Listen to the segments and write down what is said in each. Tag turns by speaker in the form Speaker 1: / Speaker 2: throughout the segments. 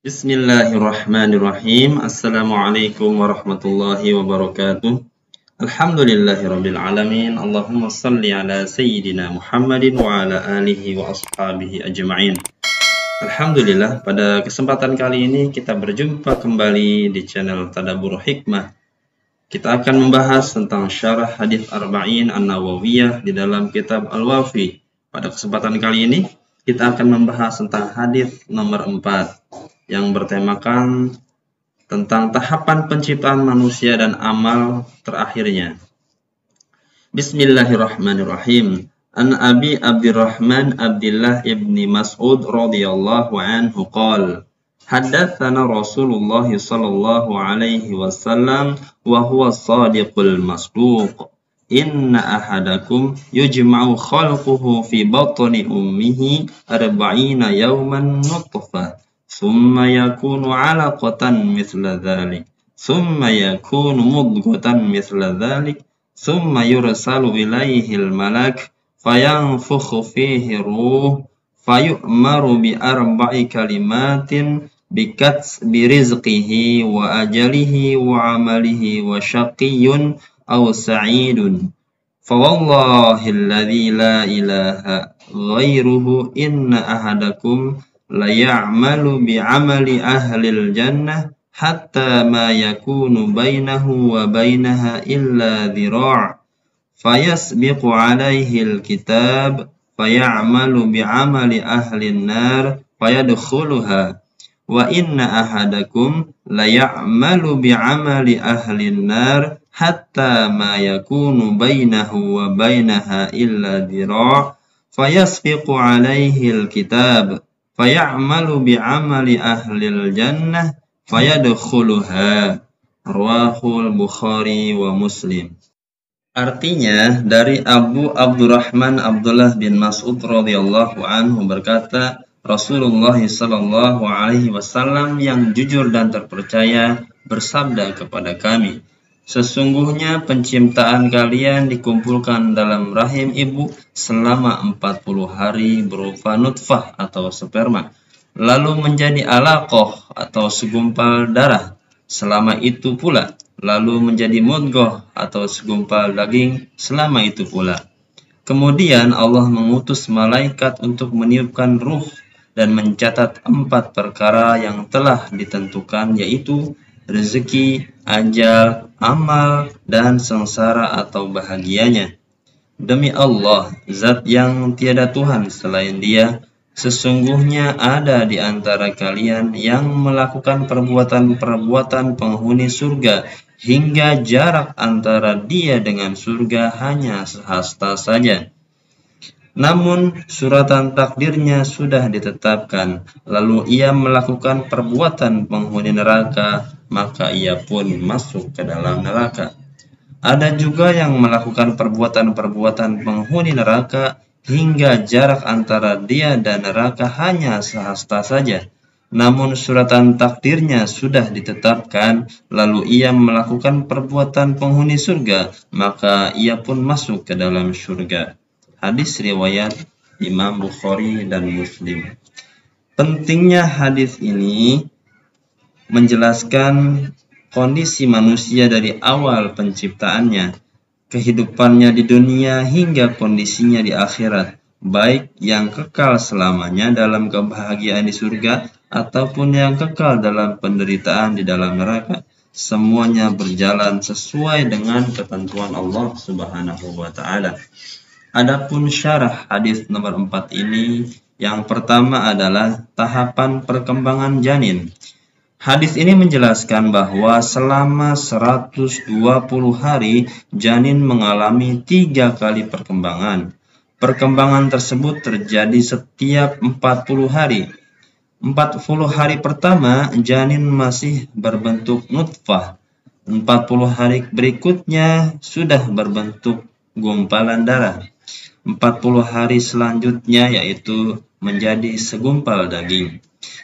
Speaker 1: Bismillahirrahmanirrahim. Assalamualaikum warahmatullahi wabarakatuh. Alhamdulillahirabbil alamin. Allahumma shalli ala sayyidina Muhammadin wa ala alihi wa ashabihi ajma'in. Alhamdulillah, pada kesempatan kali ini kita berjumpa kembali di channel Tadabbur Hikmah. Kita akan membahas tentang syarah hadits Arba'in An-Nawawiyah di dalam kitab Al-Wafi. Pada kesempatan kali ini kita akan membahas tentang hadits nomor 4 yang bertemakan tentang tahapan penciptaan manusia dan amal terakhirnya. Bismillahirrahmanirrahim. An Abi Abdurrahman Abdullah ibni Mas'ud radhiyallahu anhu qala haddatsana Rasulullah sallallahu alaihi wasallam wa huwa as-sadiqul masduq. Inna ahadakum yujma'u khalquhu fi batni ummihi 40 yawman nutfah. ثم يكون علقة مثل ذلك ثم يكون مضغة مثل ذلك ثم يرسل إليه الملك فينفخ فيه الروح فيؤمر بأربع كلمات بكتب رزقه وأجله وعمله وشقي أو سعيد فوالله الذي لا إله غيره إن أحدكم la ya'malu bi'amali ahlil jannah hatta ma yakunu bainahu wa bainaha illa dhira' fayasbiqu alaihi alkitab faya'malu bi'amali ahlin nar fayadkhuluha wa inna ahadakum la ya'malu bi'amali ahlin nar hatta ma yakunu bainahu wa bainaha illa dhira' fayasbiqu alaihi alkitab fayamalu bi'amali ahlil jannah fayadkhuluha. Rawahul Bukhari wa Muslim. Artinya dari Abu Abdurrahman Abdullah bin Mas'ud radhiyallahu anhu berkata, Rasulullah sallallahu alaihi wasallam yang jujur dan terpercaya bersabda kepada kami, sesungguhnya penciptaan kalian dikumpulkan dalam rahim ibu selama 40 hari berupa nutfah atau sperma, lalu menjadi alaqah atau segumpal darah, selama itu pula, lalu menjadi mudghah atau segumpal daging, selama itu pula. Kemudian Allah mengutus malaikat untuk meniupkan ruh dan mencatat 4 perkara yang telah ditentukan, yaitu rezeki, ajal, amal, dan sengsara atau bahagianya. Demi Allah, zat yang tiada Tuhan selain Dia, sesungguhnya ada di antara kalian yang melakukan perbuatan-perbuatan penghuni surga hingga jarak antara dia dengan surga hanya sehasta saja. Namun suratan takdirnya sudah ditetapkan, lalu ia melakukan perbuatan penghuni neraka, maka ia pun masuk ke dalam neraka. Ada juga yang melakukan perbuatan-perbuatan penghuni neraka hingga jarak antara dia dan neraka hanya sehasta saja. Namun suratan takdirnya sudah ditetapkan, lalu ia melakukan perbuatan penghuni surga, maka ia pun masuk ke dalam surga. Hadis riwayat Imam Bukhari dan Muslim. Pentingnya hadis ini menjelaskan kondisi manusia dari awal penciptaannya, kehidupannya di dunia hingga kondisinya di akhirat, baik yang kekal selamanya dalam kebahagiaan di surga ataupun yang kekal dalam penderitaan di dalam neraka. Semuanya berjalan sesuai dengan ketentuan Allah Subhanahu wa taala. Adapun syarah hadis nomor 4 ini, yang pertama adalah tahapan perkembangan janin. Hadis ini menjelaskan bahwa selama 120 hari janin mengalami 3 kali perkembangan. Perkembangan tersebut terjadi setiap 40 hari. 40 hari pertama janin masih berbentuk nutfah. 40 hari berikutnya sudah berbentuk gumpalan darah. 40 hari selanjutnya yaitu menjadi segumpal daging.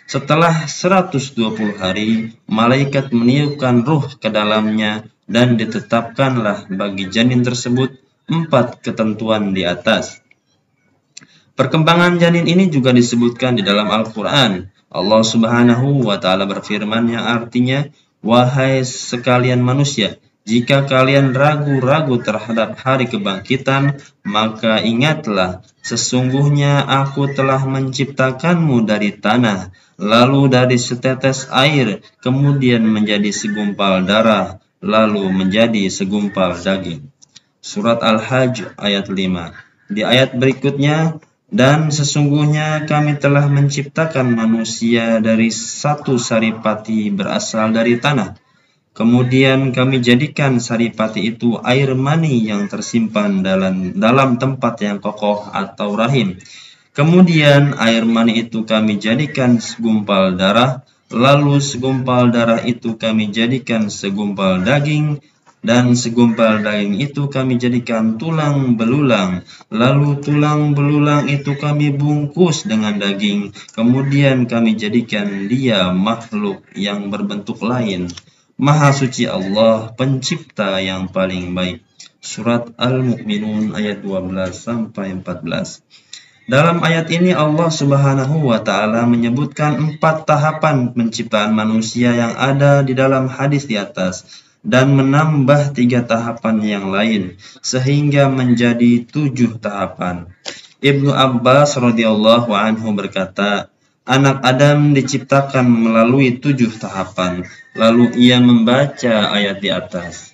Speaker 1: Setelah 120 hari, malaikat meniupkan ruh ke dalamnya dan ditetapkanlah bagi janin tersebut 4 ketentuan di atas. Perkembangan janin ini juga disebutkan di dalam Al-Quran. Allah Subhanahu wa Ta'ala berfirman yang artinya, "Wahai sekalian manusia, jika kalian ragu-ragu terhadap hari kebangkitan, maka ingatlah, sesungguhnya Aku telah menciptakanmu dari tanah, lalu dari setetes air, kemudian menjadi segumpal darah, lalu menjadi segumpal daging." Surat Al-Hajj ayat 5. Di ayat berikutnya, "Dan sesungguhnya kami telah menciptakan manusia dari satu saripati berasal dari tanah. Kemudian kami jadikan saripati itu air mani yang tersimpan dalam tempat yang kokoh atau rahim. Kemudian air mani itu kami jadikan segumpal darah, lalu segumpal darah itu kami jadikan segumpal daging, dan segumpal daging itu kami jadikan tulang belulang, lalu tulang belulang itu kami bungkus dengan daging, kemudian kami jadikan dia makhluk yang berbentuk lain. Maha suci Allah, pencipta yang paling baik." Surat Al-Mu'minun ayat 12-14. Dalam ayat ini Allah Subhanahu wa Ta'ala menyebutkan 4 tahapan penciptaan manusia yang ada di dalam hadis di atas, dan menambah 3 tahapan yang lain, sehingga menjadi 7 tahapan. Ibnu Abbas radhiyallahu anhu berkata, anak Adam diciptakan melalui 7 tahapan. Lalu ia membaca ayat di atas.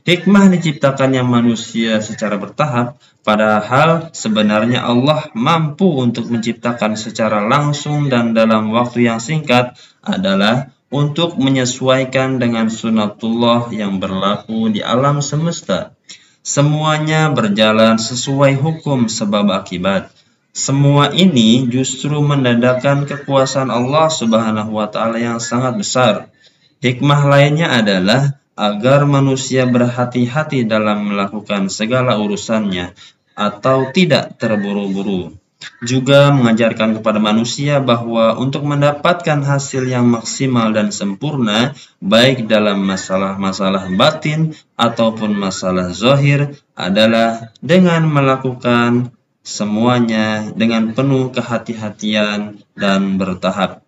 Speaker 1: Hikmah diciptakannya manusia secara bertahap, padahal sebenarnya Allah mampu untuk menciptakan secara langsung dan dalam waktu yang singkat, adalah untuk menyesuaikan dengan sunatullah yang berlaku di alam semesta. Semuanya berjalan sesuai hukum sebab akibat. Semua ini justru menandakan kekuasaan Allah Subhanahu wa Ta'ala yang sangat besar. Hikmah lainnya adalah agar manusia berhati-hati dalam melakukan segala urusannya atau tidak terburu-buru. Juga mengajarkan kepada manusia bahwa untuk mendapatkan hasil yang maksimal dan sempurna, baik dalam masalah-masalah batin ataupun masalah zahir, adalah dengan melakukan semuanya dengan penuh kehati-hatian dan bertahap.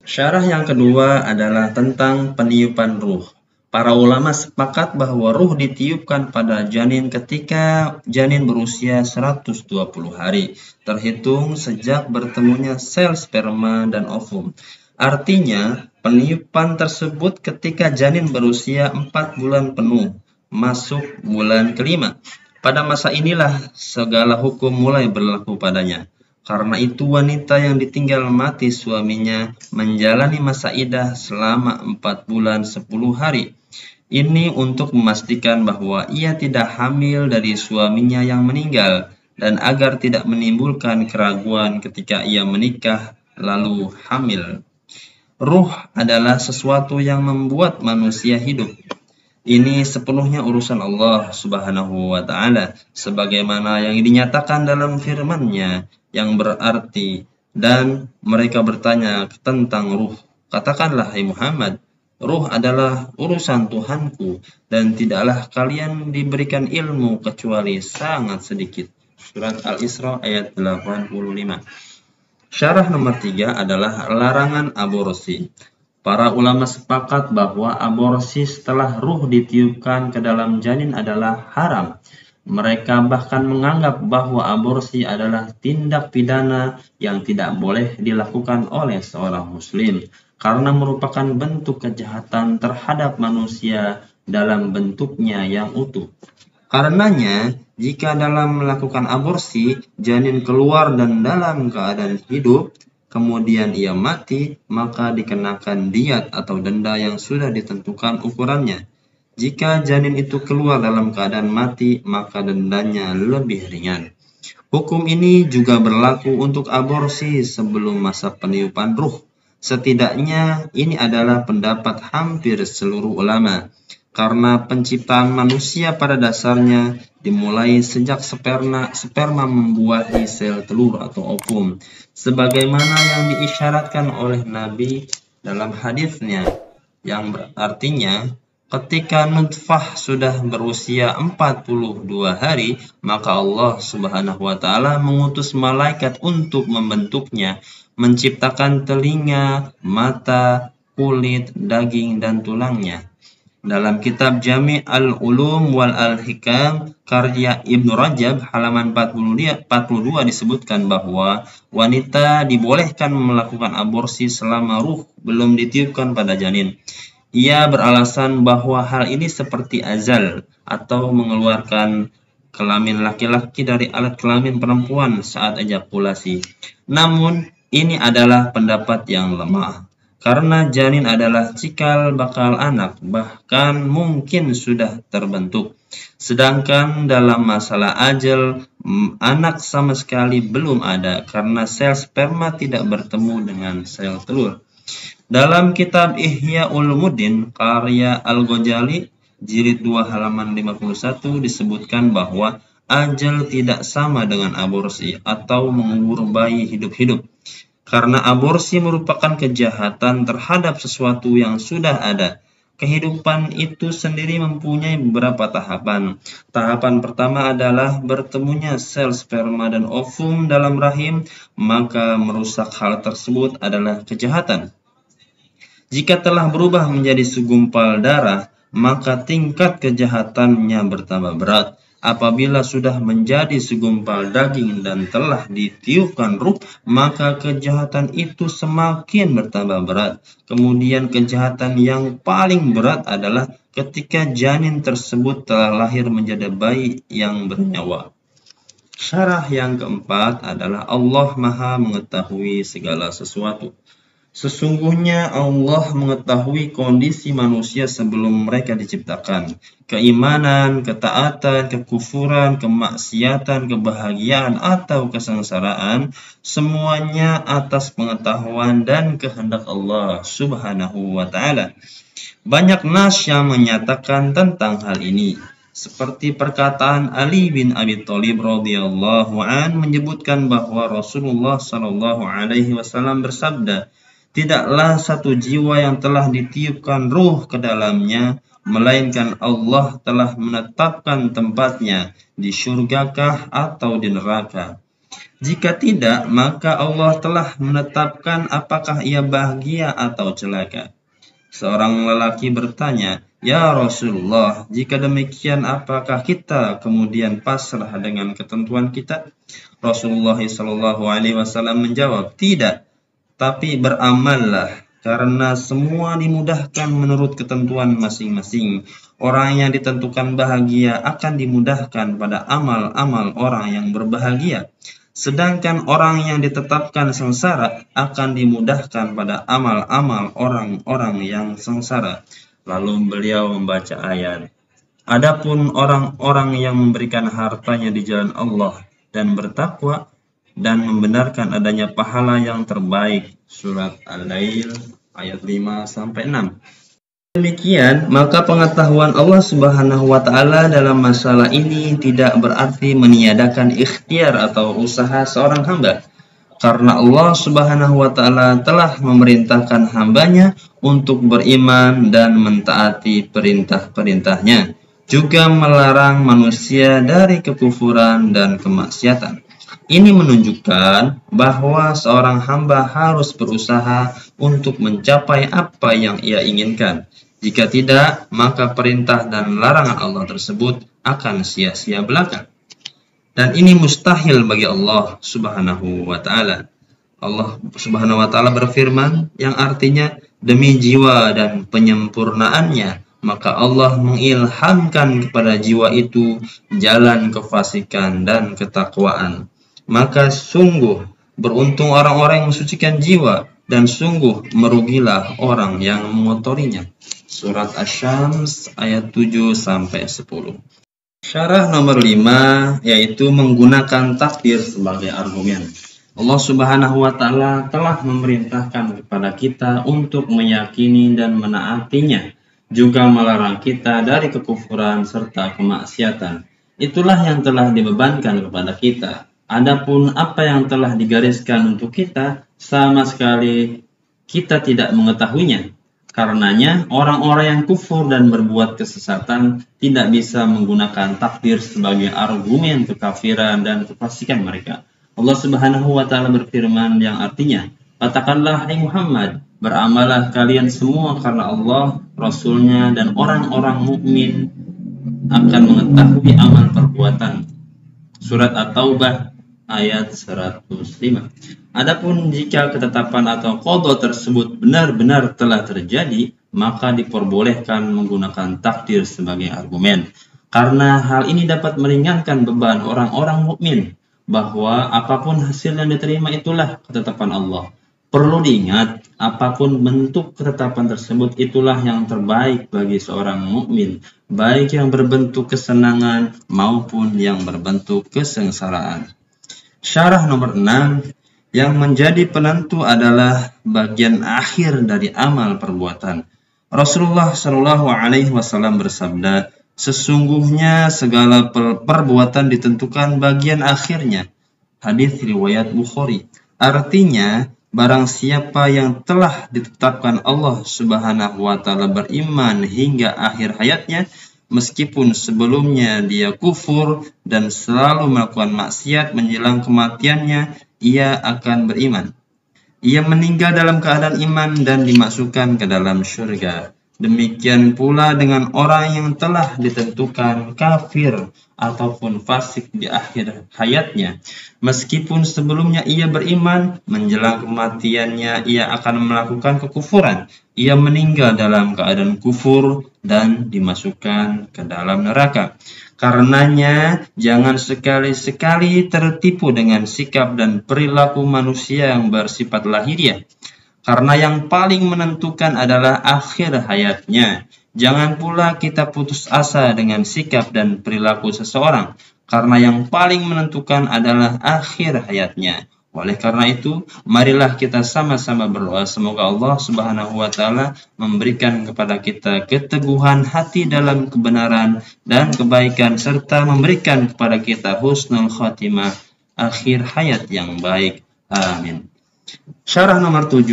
Speaker 1: Syarah yang kedua adalah tentang peniupan ruh. Para ulama sepakat bahwa ruh ditiupkan pada janin ketika janin berusia 120 hari, terhitung sejak bertemunya sel sperma dan ovum. Artinya, peniupan tersebut ketika janin berusia 4 bulan penuh, masuk bulan kelima. Pada masa inilah segala hukum mulai berlaku padanya. Karena itu wanita yang ditinggal mati suaminya menjalani masa iddah selama 4 bulan 10 hari. Ini untuk memastikan bahwa ia tidak hamil dari suaminya yang meninggal dan agar tidak menimbulkan keraguan ketika ia menikah lalu hamil. Ruh adalah sesuatu yang membuat manusia hidup. Ini sepenuhnya urusan Allah Subhanahu wa Ta'ala, sebagaimana yang dinyatakan dalam firman-Nya yang berarti, dan mereka bertanya tentang ruh. Katakanlah, hai Muhammad, ruh adalah urusan Tuhanku, dan tidaklah kalian diberikan ilmu kecuali sangat sedikit. Surat Al-Isra ayat 85. Syarah nomor 3 adalah larangan aborsi. Para ulama sepakat bahwa aborsi setelah ruh ditiupkan ke dalam janin adalah haram. Mereka bahkan menganggap bahwa aborsi adalah tindak pidana yang tidak boleh dilakukan oleh seorang muslim, karena merupakan bentuk kejahatan terhadap manusia dalam bentuknya yang utuh. Karenanya, jika dalam melakukan aborsi, janin keluar dan dalam keadaan hidup, kemudian ia mati, maka dikenakan diat atau denda yang sudah ditentukan ukurannya. Jika janin itu keluar dalam keadaan mati, maka dendanya lebih ringan. Hukum ini juga berlaku untuk aborsi sebelum masa peniupan ruh. Setidaknya ini adalah pendapat hampir seluruh ulama, karena penciptaan manusia pada dasarnya dimulai sejak sperma membuahi sel telur atau ovum, sebagaimana yang diisyaratkan oleh Nabi dalam hadisnya, yang berartinya ketika nutfah sudah berusia 42 hari, maka Allah Subhanahu wa Ta'ala mengutus malaikat untuk membentuknya. menciptakan telinga, mata, kulit, daging, dan tulangnya. Dalam kitab Jami' al-Ulum wal al-Hikam karya Ibnu Rajab halaman 42 disebutkan bahwa wanita dibolehkan melakukan aborsi selama ruh belum ditiupkan pada janin. Ia beralasan bahwa hal ini seperti azal atau mengeluarkan kelamin laki-laki dari alat kelamin perempuan saat ejakulasi. Namun, ini adalah pendapat yang lemah. Karena janin adalah cikal bakal anak, bahkan mungkin sudah terbentuk. Sedangkan dalam masalah ajal, anak sama sekali belum ada karena sel sperma tidak bertemu dengan sel telur. Dalam kitab Ihya Ulumuddin karya Al-Ghazali jilid 2 halaman 51 disebutkan bahwa ajal tidak sama dengan aborsi atau mengubur bayi hidup-hidup. Karena aborsi merupakan kejahatan terhadap sesuatu yang sudah ada. Kehidupan itu sendiri mempunyai beberapa tahapan. Tahapan pertama adalah bertemunya sel sperma dan ovum dalam rahim, maka merusak hal tersebut adalah kejahatan. Jika telah berubah menjadi segumpal darah, maka tingkat kejahatannya bertambah berat. Apabila sudah menjadi segumpal daging dan telah ditiupkan ruh, maka kejahatan itu semakin bertambah berat. Kemudian kejahatan yang paling berat adalah ketika janin tersebut telah lahir menjadi bayi yang bernyawa. Syarah yang keempat adalah Allah Maha mengetahui segala sesuatu. Sesungguhnya Allah mengetahui kondisi manusia sebelum mereka diciptakan. Keimanan, ketaatan, kekufuran, kemaksiatan, kebahagiaan, atau kesengsaraan, semuanya atas pengetahuan dan kehendak Allah Subhanahu wa Ta'ala. Banyak nas yang menyatakan tentang hal ini. Seperti perkataan Ali bin Abi Thalib radhiyallahu an menyebutkan bahwa Rasulullah sallallahu alaihi wasallam bersabda, "Tidaklah satu jiwa yang telah ditiupkan ruh ke dalamnya, melainkan Allah telah menetapkan tempatnya di syurgakah atau di neraka. Jika tidak, maka Allah telah menetapkan apakah ia bahagia atau celaka." Seorang lelaki bertanya, "Ya Rasulullah, jika demikian apakah kita kemudian pasrah dengan ketentuan kita?" Rasulullah SAW menjawab, "Tidak. Tapi beramallah, karena semua dimudahkan menurut ketentuan masing-masing. Orang yang ditentukan bahagia akan dimudahkan pada amal-amal orang yang berbahagia. Sedangkan orang yang ditetapkan sengsara akan dimudahkan pada amal-amal orang-orang yang sengsara." Lalu beliau membaca ayat, "Adapun orang-orang yang memberikan hartanya di jalan Allah dan bertakwa, dan membenarkan adanya pahala yang terbaik." Surat Al-Lail ayat 5-6. Demikian, maka pengetahuan Allah Subhanahu wa Ta'ala dalam masalah ini tidak berarti meniadakan ikhtiar atau usaha seorang hamba. Karena Allah Subhanahu wa Ta'ala telah memerintahkan hambanya untuk beriman dan mentaati perintah-perintahnya, juga melarang manusia dari kekufuran dan kemaksiatan. Ini menunjukkan bahwa seorang hamba harus berusaha untuk mencapai apa yang ia inginkan. Jika tidak, maka perintah dan larangan Allah tersebut akan sia-sia belaka. Dan ini mustahil bagi Allah Subhanahu wa Ta'ala. Allah Subhanahu wa Ta'ala berfirman yang artinya, "Demi jiwa dan penyempurnaannya, maka Allah mengilhamkan kepada jiwa itu jalan kefasikan dan ketakwaan. Maka sungguh beruntung orang-orang yang mensucikan jiwa, dan sungguh merugilah orang yang mengotorinya." Surat Asy-Syams ayat 7-10. Syarah nomor 5 yaitu menggunakan takdir sebagai argumen. Allah Subhanahu wa Ta'ala telah memerintahkan kepada kita untuk meyakini dan menaatinya, juga melarang kita dari kekufuran serta kemaksiatan. Itulah yang telah dibebankan kepada kita. Adapun apa yang telah digariskan untuk kita, sama sekali kita tidak mengetahuinya. Karenanya, orang-orang yang kufur dan berbuat kesesatan tidak bisa menggunakan takdir sebagai argumen kekafiran dan kefasikan mereka. Allah Subhanahu wa Ta'ala berfirman yang artinya, Katakanlah, hai Muhammad, beramalah kalian semua karena Allah, Rasulnya, dan orang-orang mukmin akan mengetahui amal perbuatan. Surat At-Taubah ayat 105. Adapun jika ketetapan atau qada tersebut benar-benar telah terjadi, maka diperbolehkan menggunakan takdir sebagai argumen. Karena hal ini dapat meringankan beban orang-orang mukmin bahwa apapun hasil yang diterima itulah ketetapan Allah. Perlu diingat, apapun bentuk ketetapan tersebut itulah yang terbaik bagi seorang mukmin, baik yang berbentuk kesenangan maupun yang berbentuk kesengsaraan. Syarah nomor 6, yang menjadi penentu adalah bagian akhir dari amal perbuatan. Rasulullah Shallallahu Alaihi Wasallam bersabda, sesungguhnya segala perbuatan ditentukan bagian akhirnya. Hadis riwayat Bukhari. Artinya, barang siapa yang telah ditetapkan Allah Subhanahu wa Ta'ala beriman hingga akhir hayatnya, meskipun sebelumnya dia kufur dan selalu melakukan maksiat menjelang kematiannya, ia akan beriman. Ia meninggal dalam keadaan iman dan dimasukkan ke dalam surga. Demikian pula dengan orang yang telah ditentukan kafir ataupun fasik di akhir hayatnya. Meskipun sebelumnya ia beriman, menjelang kematiannya ia akan melakukan kekufuran. Ia meninggal dalam keadaan kufur dan dimasukkan ke dalam neraka. Karenanya, jangan sekali-sekali tertipu dengan sikap dan perilaku manusia yang bersifat lahiriah. Karena yang paling menentukan adalah akhir hayatnya. Jangan pula kita putus asa dengan sikap dan perilaku seseorang, karena yang paling menentukan adalah akhir hayatnya. Oleh karena itu, marilah kita sama-sama berdoa semoga Allah Subhanahu wa Ta'ala memberikan kepada kita keteguhan hati dalam kebenaran dan kebaikan, serta memberikan kepada kita husnul khatimah, akhir hayat yang baik. Amin. Syarah nomor 7,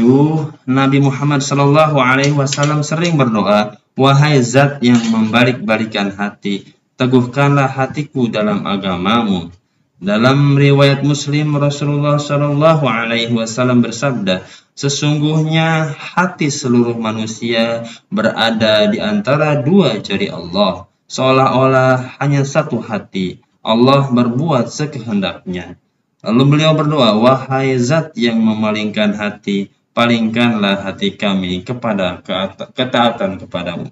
Speaker 1: Nabi Muhammad Sallallahu Alaihi Wasallam sering berdoa, wahai zat yang membalik-balikan hati, teguhkanlah hatiku dalam agamamu. Dalam riwayat Muslim, Rasulullah Sallallahu Alaihi Wasallam bersabda, sesungguhnya hati seluruh manusia berada di antara dua jari Allah, seolah-olah hanya satu hati. Allah berbuat sekehendaknya. Lalu beliau berdoa, wahai zat yang memalingkan hati, palingkanlah hati kami kepada ketaatan kepadamu.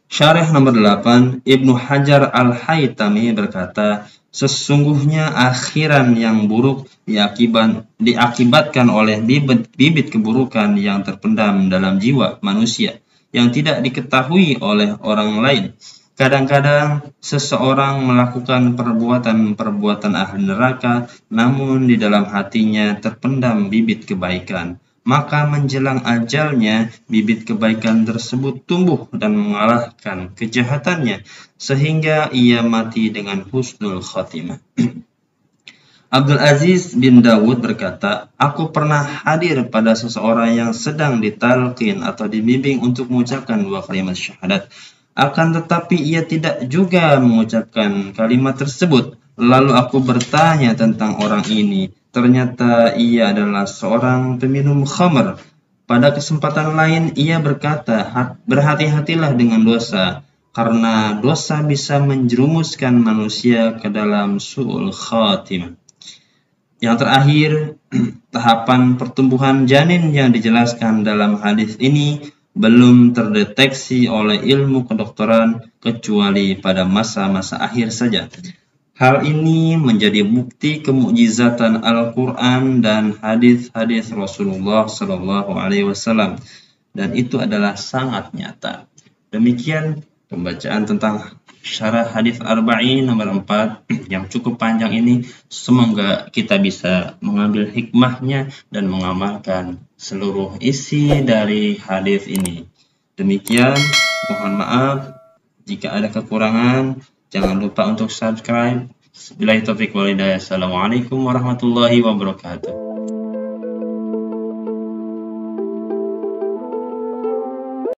Speaker 1: Syarah nomor 8, Ibnu Hajar Al-Haytami berkata, sesungguhnya akhiran yang buruk diakibatkan oleh bibit keburukan yang terpendam dalam jiwa manusia, yang tidak diketahui oleh orang lain. Kadang-kadang seseorang melakukan perbuatan ahli neraka, namun di dalam hatinya terpendam bibit kebaikan. Maka menjelang ajalnya, bibit kebaikan tersebut tumbuh dan mengalahkan kejahatannya, sehingga ia mati dengan husnul khatimah. Abdul Aziz bin Dawud berkata, aku pernah hadir pada seseorang yang sedang ditalqin atau dibimbing untuk mengucapkan dua kalimat syahadat. Akan tetapi ia tidak juga mengucapkan kalimat tersebut. Lalu aku bertanya tentang orang ini. Ternyata ia adalah seorang peminum khamr. Pada kesempatan lain ia berkata, berhati-hatilah dengan dosa, karena dosa bisa menjerumuskan manusia ke dalam su'ul khatimah. Yang terakhir, tahapan pertumbuhan janin yang dijelaskan dalam hadis ini belum terdeteksi oleh ilmu kedokteran kecuali pada masa-masa akhir saja. Hal ini menjadi bukti kemukjizatan Al-Quran dan hadis-hadis Rasulullah Sallallahu Alaihi Wasallam, dan itu adalah sangat nyata. Demikian pembacaan tentang syarah hadis Arba'in nomor 4 yang cukup panjang ini. Semoga kita bisa mengambil hikmahnya dan mengamalkan seluruh isi dari hadis ini. Demikian, mohon maaf jika ada kekurangan. Jangan lupa untuk subscribe. Billahi taufiq wal hidayah. Assalamualaikum warahmatullahi wabarakatuh.